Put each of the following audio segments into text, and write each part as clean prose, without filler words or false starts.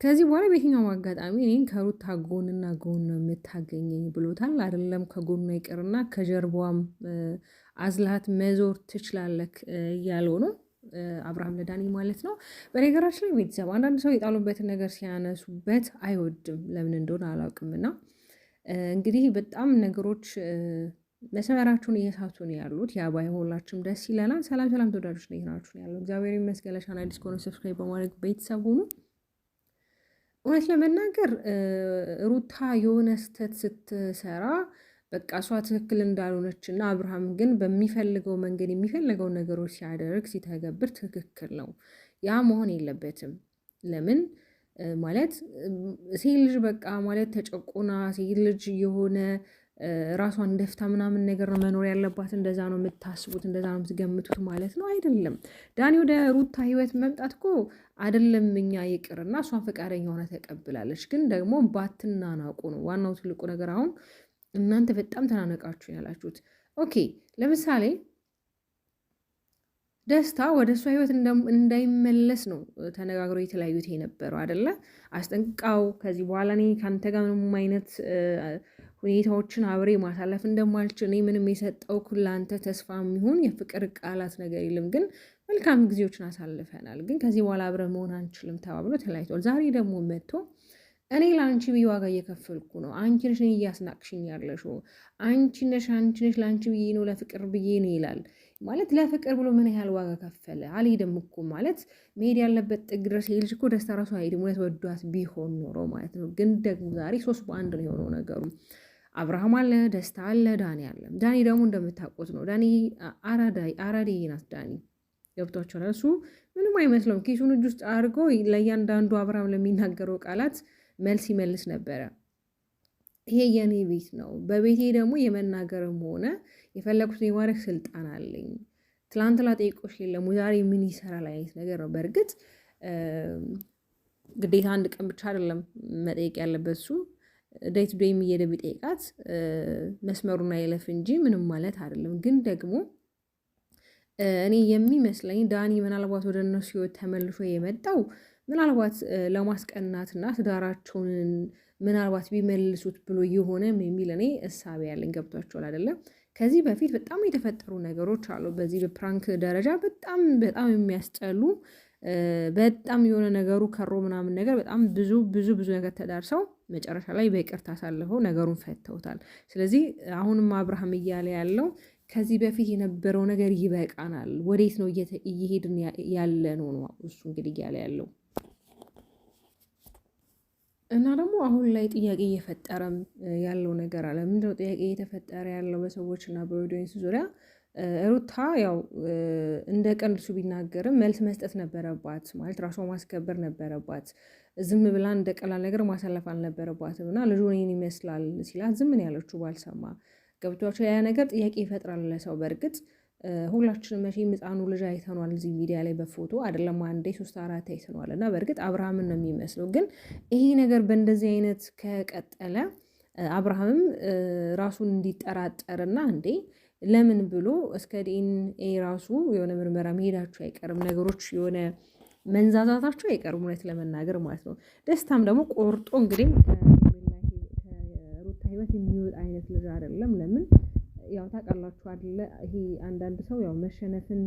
ከዚህ በኋላ በየትኛውም አጋጣሚ እኔን ከሩታ ጎንና ጎን ነው የምታገኘኝ ብሎታል። አይደለም ከጎኗ ይቅርና ከጀርባዋም አዝላት መዞር ትችላለክ እያለው ነው አብርሃም ለዳኒ ማለት ነው። በነገራችን ላይ ቤተሰብ አንዳንድ ሰው የጣሉበትን ነገር ሲያነሱበት አይወድም፣ ለምን እንደሆነ አላውቅምና እንግዲህ በጣም ነገሮች መስመራችሁን እየሳቱ ነው ያሉት። ያ ባይሆንላችሁም ደስ ይለናል። ሰላም ሰላም ተወዳጆች ነው ይናችሁ ያለው። እግዚአብሔር ይመስገን። ለቻናል አዲስ ከሆነ ሰብስክራይብ በማድረግ ቤተሰብ ሁኑ። እውነት ለመናገር ሩታ የሆነ ስህተት ስትሰራ በቃ እሷ ትክክል እንዳልሆነች እና አብርሃም ግን በሚፈልገው መንገድ የሚፈልገው ነገሮች ሲያደርግ ሲተገብር ትክክል ነው። ያ መሆን የለበትም። ለምን ማለት ሴት ልጅ በቃ ማለት ተጨቁና ሴት ልጅ የሆነ ራሷን ደፍታ ምናምን ነገር ነው መኖር ያለባት። እንደዛ ነው የምታስቡት፣ እንደዛ ነው የምትገምቱት ማለት ነው አይደለም። ዳኒ ወደ ሩታ ህይወት መምጣት እኮ አይደለም እኛ ይቅርና እሷን ፈቃደኛ ሆነ ተቀብላለች። ግን ደግሞ ባትናናቁ ነው ዋናው ትልቁ ነገር። አሁን እናንተ በጣም ተናነቃችሁ ያላችሁት ኦኬ። ለምሳሌ ደስታ ወደ እሷ ህይወት እንዳይመለስ ነው ተነጋግሮ የተለያዩት የነበረው አይደለ? አስጠንቅቃው ከዚህ በኋላ እኔ ከአንተ ጋር ምንም አይነት ሁኔታዎችን አብሬ ማሳለፍ እንደማልችል እኔ ምንም የሰጠው ለአንተ ተስፋ የሚሆን የፍቅር ቃላት ነገር የለም፣ ግን መልካም ጊዜዎችን አሳልፈናል፣ ግን ከዚህ በኋላ አብረን መሆን አንችልም ተባብሎ ተለያይቷል። ዛሬ ደግሞ መጥቶ እኔ ለአንቺ ብዬ ዋጋ እየከፈልኩ ነው፣ አንቺ ነሽ እያስናቅሽኝ ያለሽው፣ አንቺ ነሽ ለአንቺ ብዬ ነው ለፍቅር ብዬ ነው ይላል። ማለት ለፍቅር ብሎ ምን ያህል ዋጋ ከፈለ? አልሄድም እኮ ማለት መሄድ ያለበት ጥግ ድረስ የልጅ እኮ ደስታ ራሱ አይሄድም፣ እውነት ወዷት ቢሆን ኖሮ ማለት ነው። ግን ደግሞ ዛሬ 3 በ1 ነው የሆነው ነገሩ። አብርሃም አለ፣ ደስታ አለ፣ ዳኒ አለ። ዳኒ ደግሞ እንደምታውቁት ነው። ዳኒ አራዳይ ናት። ዳኒ ገብቷቸዋል። እሱ ምንም አይመስለውም። ኪሱን እጅ ውስጥ አድርጎ ለእያንዳንዱ አብርሃም ለሚናገረው ቃላት መልስ ይመልስ ነበረ። ይሄ የኔ ቤት ነው፣ በቤቴ ደግሞ የመናገርም ሆነ የፈለጉትን የማድረግ ስልጣን አለኝ። ትላንት ላጠይቆሽ የለም ዛሬ ምን ይሰራል አይነት ነገር ነው። በእርግጥ ግዴታ አንድ ቀን ብቻ አይደለም መጠየቅ ያለበት እሱ ዴይ ቱ ዴይ የሚሄደ ቢጠይቃት መስመሩን አይለፍ እንጂ ምንም ማለት አይደለም። ግን ደግሞ እኔ የሚመስለኝ ዳኒ ምናልባት ወደ እነሱ ህይወት ተመልሶ የመጣው ምናልባት ለማስቀናትና ትዳራቸውን ምናልባት ቢመልሱት ብሎ የሆነም የሚል እኔ እሳቤ ያለኝ። ገብቷቸዋል አይደለም? ከዚህ በፊት በጣም የተፈጠሩ ነገሮች አሉ። በዚህ በፕራንክ ደረጃ በጣም በጣም የሚያስጠሉ በጣም የሆነ ነገሩ ከሮ ምናምን ነገር በጣም ብዙ ነገር ተዳርሰው መጨረሻ ላይ በይቅርታ አሳልፈው ነገሩን ፈተውታል። ስለዚህ አሁንም አብርሃም እያለ ያለው ከዚህ በፊት የነበረው ነገር ይበቃናል፣ ወዴት ነው እየሄድን ያለ ነው እሱ እንግዲህ እያለ ያለው እና ደግሞ አሁን ላይ ጥያቄ እየፈጠረም ያለው ነገር አለ። ምንድነው ጥያቄ እየተፈጠረ ያለው በሰዎች እና በኦዲየንስ ዙሪያ? ሩታ ያው እንደ ቀልድ እሱ ቢናገርም መልስ መስጠት ነበረባት፣ ማለት ራሷ ማስከበር ነበረባት። ዝም ብላ እንደ ቀላል ነገር ማሳለፍ አልነበረባትም። እና ልጁ እኔን ይመስላል ሲላት ዝም ነው ያለችው ባልሰማ። ገብቷቸው ያ ነገር ጥያቄ ይፈጥራል ለሰው። በእርግጥ ሁላችንም መቼም ሕፃኑ ልጅ አይተኗል እዚህ ሚዲያ ላይ በፎቶ አይደለም 1 3 4 አይተኗል። እና በእርግጥ አብርሃምን ነው የሚመስለው። ግን ይሄ ነገር በእንደዚህ አይነት ከቀጠለ አብርሃምም ራሱን እንዲጠራጠርና እንዴ ለምን ብሎ እስከ ዲኤንኤ ራሱ የሆነ ምርመራ መሄዳቸው አይቀርም፣ ነገሮች የሆነ መንዛዛታቸው አይቀርም፣ እውነት ለመናገር ማለት ነው። ደስታም ደግሞ ቆርጦ እንግዲህ ከሩታ ህይወት የሚወጣ አይነት ልጅ አይደለም። ለምን ያው ታውቃላችሁ አይደለ? ይሄ አንዳንድ ሰው ያው መሸነፍን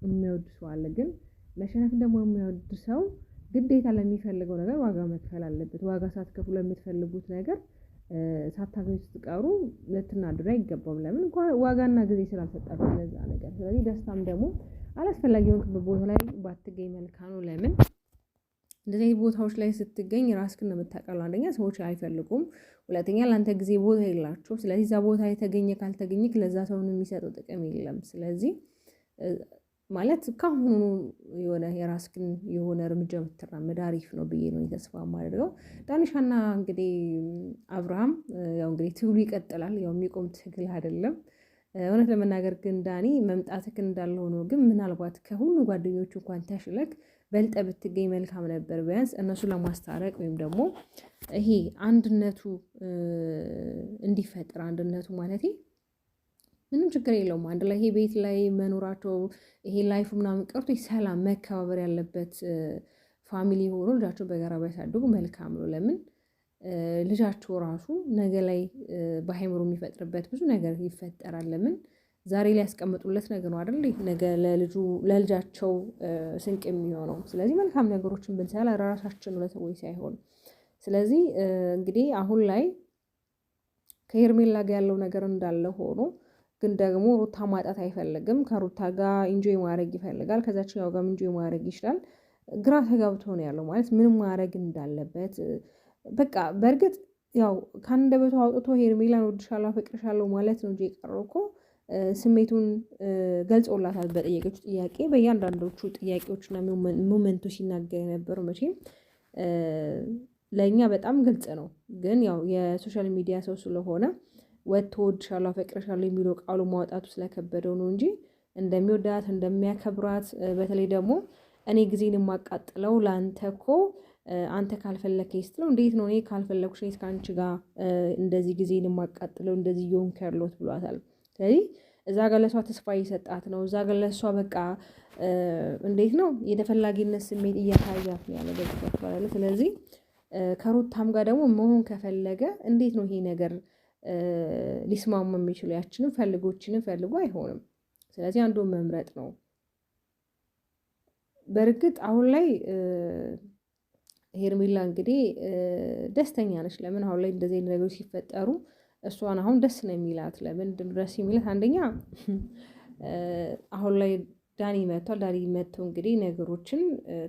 የሚወድ ሰው አለ። ግን መሸነፍን ደግሞ የሚወድ ሰው ግዴታ ለሚፈልገው ነገር ዋጋ መክፈል አለበት። ዋጋ ሳትከፍሉ ለምትፈልጉት ነገር ሳታገኙ ስትቀሩ ልትናደዱ አይገባም። ለምን ዋጋና ጊዜ ስላልሰጣችሁ ለዛ ነገር። ስለዚህ ደስታም ደግሞ አላስፈላጊ የሆንክበት ቦታ ላይ ባትገኝ መልካም ነው። ለምን እንደዚህ ቦታዎች ላይ ስትገኝ ራስክን ነው የምታውቀው። አንደኛ ሰዎች አይፈልጉም፣ ሁለተኛ ለአንተ ጊዜ ቦታ የላቸው። ስለዚህ እዛ ቦታ የተገኘ ካልተገኘክ ለዛ ሰውን የሚሰጠው ጥቅም የለም። ስለዚህ ማለት ካሁኑ የሆነ የራስክን የሆነ እርምጃ ብትራመድ አሪፍ ነው ብዬ ነው ተስፋ የማደርገው። ዳኒሻና እንግዲህ አብርሃም ያው እንግዲህ ትግሉ ይቀጥላል። ያው የሚቆም ትግል አይደለም። እውነት ለመናገር ግን ዳኒ መምጣትክ እንዳለ ሆኖ ግን ምናልባት ከሁሉ ጓደኞቹ እንኳን ተሽለክ በልጠ ብትገኝ መልካም ነበር። ቢያንስ እነሱ ለማስታረቅ ወይም ደግሞ ይሄ አንድነቱ እንዲፈጠር አንድነቱ ማለት ምንም ችግር የለውም። አንድ ላይ ይሄ ቤት ላይ መኖራቸው ይሄ ላይፍ ምናምን ቀርቶ ሰላም መከባበር ያለበት ፋሚሊ ሆኖ ልጃቸው በጋራ ቢያሳድጉ መልካም ነው። ለምን ልጃቸው ራሱ ነገ ላይ በአይምሮ የሚፈጥርበት ብዙ ነገር ይፈጠራል። ለምን ዛሬ ላይ ያስቀምጡለት ነገር ነው አይደል ነገ ለልጃቸው ስንቅ የሚሆነው። ስለዚህ መልካም ነገሮችን ብንሰራ ለራሳችን ነው ለሰዎች ሳይሆን። ስለዚህ እንግዲህ አሁን ላይ ከሄርሜላ ጋር ያለው ነገር እንዳለ ሆኖ ግን ደግሞ ሩታ ማጣት አይፈልግም። ከሩታ ጋር ኢንጆይ ማድረግ ይፈልጋል። ከዛችኛው ጋር ኢንጆይ ማድረግ ይችላል። ግራ ተጋብቶ ነው ያለው ማለት ምንም ማድረግ እንዳለበት በቃ በእርግጥ ያው ከአንደበቱ አውጥቶ ሄርሜላን እወድሻለሁ አፈቅርሻለሁ ማለት ነው እንጂ የቀረው እኮ ስሜቱን ገልጾላታል። በጠየቀችው ጥያቄ በእያንዳንዶቹ ጥያቄዎችና ሞመንቶች ሲናገር የነበረው መቼም ለእኛ በጣም ግልጽ ነው። ግን ያው የሶሻል ሚዲያ ሰው ስለሆነ ወጥቶ እወድሻለሁ አፈቅርሻለሁ የሚለው ቃሉ ማውጣቱ ስለከበደው ነው እንጂ እንደሚወዳት እንደሚያከብራት፣ በተለይ ደግሞ እኔ ጊዜን የማቃጥለው ለአንተ እኮ አንተ ካልፈለከኝ ስትለው እንዴት ነው እኔ ካልፈለኩሽ እኔ ከአንቺ ጋር እንደዚህ ጊዜን የማቃጥለው እንደዚህ እየሆንኩ ያለሁት ብሏታል። ስለዚህ እዛ ጋር ለሷ ተስፋ እየሰጣት ነው። እዛ ጋር ለሷ በቃ እንዴት ነው የተፈላጊነት ስሜት እያሳያት ነው ያለው በዚህ። ስለዚህ ከሩታም ጋር ደግሞ መሆን ከፈለገ እንዴት ነው ይሄ ነገር ሊስማሙ የሚችሉ? ያችንም ፈልጎችንም ፈልጎ አይሆንም። ስለዚህ አንዱን መምረጥ ነው። በእርግጥ አሁን ላይ ሄርሜላ እንግዲህ ደስተኛ ነች። ለምን አሁን ላይ እንደዚህ ነገሮች ሲፈጠሩ እሷን አሁን ደስ ነው የሚላት። ለምን ደስ የሚላት አንደኛ አሁን ላይ ዳኒ መጥቷል። ዳኒ መጥቶ እንግዲህ ነገሮችን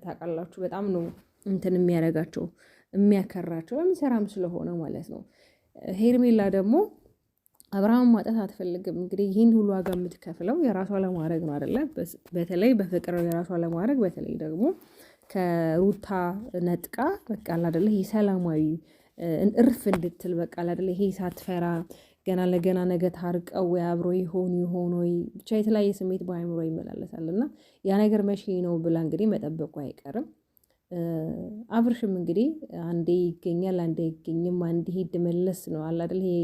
ታውቃላችሁ በጣም ነው እንትን የሚያደርጋቸው የሚያከራቸው ለሚሰራም ስለሆነ ማለት ነው። ሄርሜላ ደግሞ አብርሃም ማጣት አትፈልግም። እንግዲህ ይህን ሁሉ ዋጋ የምትከፍለው የራሷ ለማድረግ ነው አይደለ? በተለይ በፍቅር የራሷ ለማድረግ በተለይ ደግሞ ከሩታ ነጥቃ በቃ አይደለ ይሄ ሰላማዊ እርፍ እንድትል በቃ አይደለ ይሄ ሳትፈራ ገና ለገና ነገ ታርቀው ወይ አብሮ ይሆን ወይ ብቻ የተለያየ ስሜት በአእምሮ ይመላለሳል እና ያ ነገር መቼ ነው ብላ እንግዲህ መጠበቁ አይቀርም። አብርሽም እንግዲህ አንዴ ይገኛል አንዴ አይገኝም፣ አንዴ ሂድ መለስ ነው አለ አይደል? ይሄ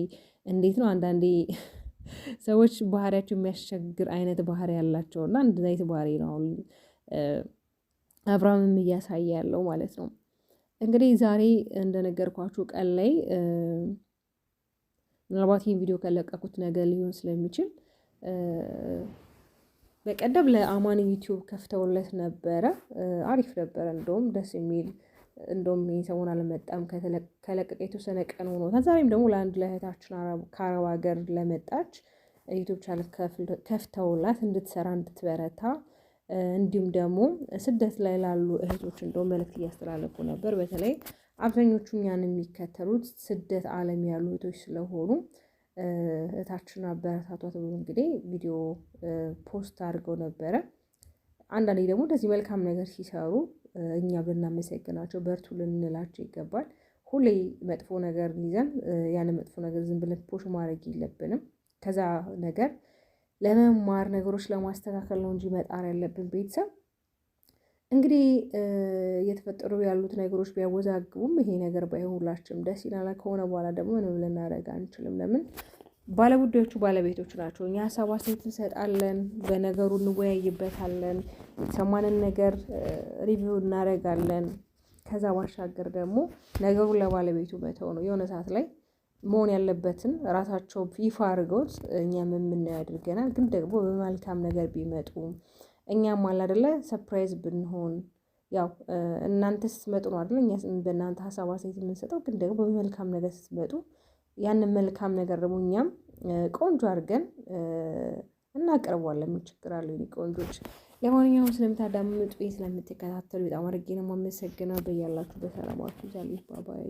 እንዴት ነው አንዳንዴ ሰዎች ባህሪያቸው የሚያስቸግር አይነት ባህሪ ያላቸው እና እንደዛ አይነት ባህሪ ነው አሁን አብርሃምም እያሳየ ያለው ማለት ነው። እንግዲህ ዛሬ እንደነገርኳችሁ ቀን ላይ ምናልባት ይህን ቪዲዮ ከለቀኩት ነገር ሊሆን ስለሚችል በቀደም ለአማን ዩቲዩብ ከፍተውለት ነበረ። አሪፍ ነበረ፣ እንደውም ደስ የሚል እንደውም ይህ ሰሞን አልመጣም ከለቀቀ የተወሰነ ቀን ሆኖታል። ዛሬም ደግሞ ለአንድ ለእህታችን ከአረብ ሀገር ለመጣች ዩቲዩብ ቻናል ከፍተውላት እንድትሰራ እንድትበረታ፣ እንዲሁም ደግሞ ስደት ላይ ላሉ እህቶች እንደውም መልእክት እያስተላለፉ ነበር። በተለይ አብዛኞቹ እኛን የሚከተሉት ስደት ዓለም ያሉ እህቶች ስለሆኑ እህታችን አበረታቷት ብሎ እንግዲህ ቪዲዮ ፖስት አድርገው ነበረ። አንዳንዴ ደግሞ እንደዚህ መልካም ነገር ሲሰሩ እኛ ብናመሰግናቸው በርቱ ልንላቸው ይገባል። ሁሌ መጥፎ ነገር ይዘን ያን መጥፎ ነገር ዝም ብለን ፖሽ ማድረግ የለብንም። ከዛ ነገር ለመማር ነገሮች ለማስተካከል ነው እንጂ መጣር ያለብን። ቤተሰብ እንግዲህ እየተፈጠሩ ያሉት ነገሮች ቢያወዛግቡም ይሄ ነገር ባይሆንላችንም ደስ ይላል። ከሆነ በኋላ ደግሞ ምንም ልናደርግ አንችልም። ለምን ባለጉዳዮቹ ባለቤቶች ናቸው። እኛ ሀሳብ አስተያየት እንሰጣለን፣ በነገሩ እንወያይበታለን፣ የተሰማንን ነገር ሪቪው እናደርጋለን። ከዛ ባሻገር ደግሞ ነገሩን ለባለቤቱ መተው ነው። የሆነ ሰዓት ላይ መሆን ያለበትን ራሳቸው ይፋ አድርገውት እኛም የምናየው ያድርገናል። ግን ደግሞ በመልካም ነገር ቢመጡ እኛም አለ አይደለ ሰርፕራይዝ ብንሆን፣ ያው እናንተ ስትመጡ ነው አይደለ እኛ በእናንተ ሀሳብ አስተያየት የምንሰጠው። ግን ደግሞ በመልካም ነገር ስትመጡ ያንን መልካም ነገር ደግሞ እኛም ቆንጆ አድርገን እናቀርበዋለን። ምን ችግር አለው? የኔ ቆንጆች፣ ለማንኛውም ስለምታዳምጡ ስለምትከታተሉ በጣም አድርጌ ነው የማመሰግነው። በያላችሁበት ሰላማችሁ ይብዛልኝ። ባባይ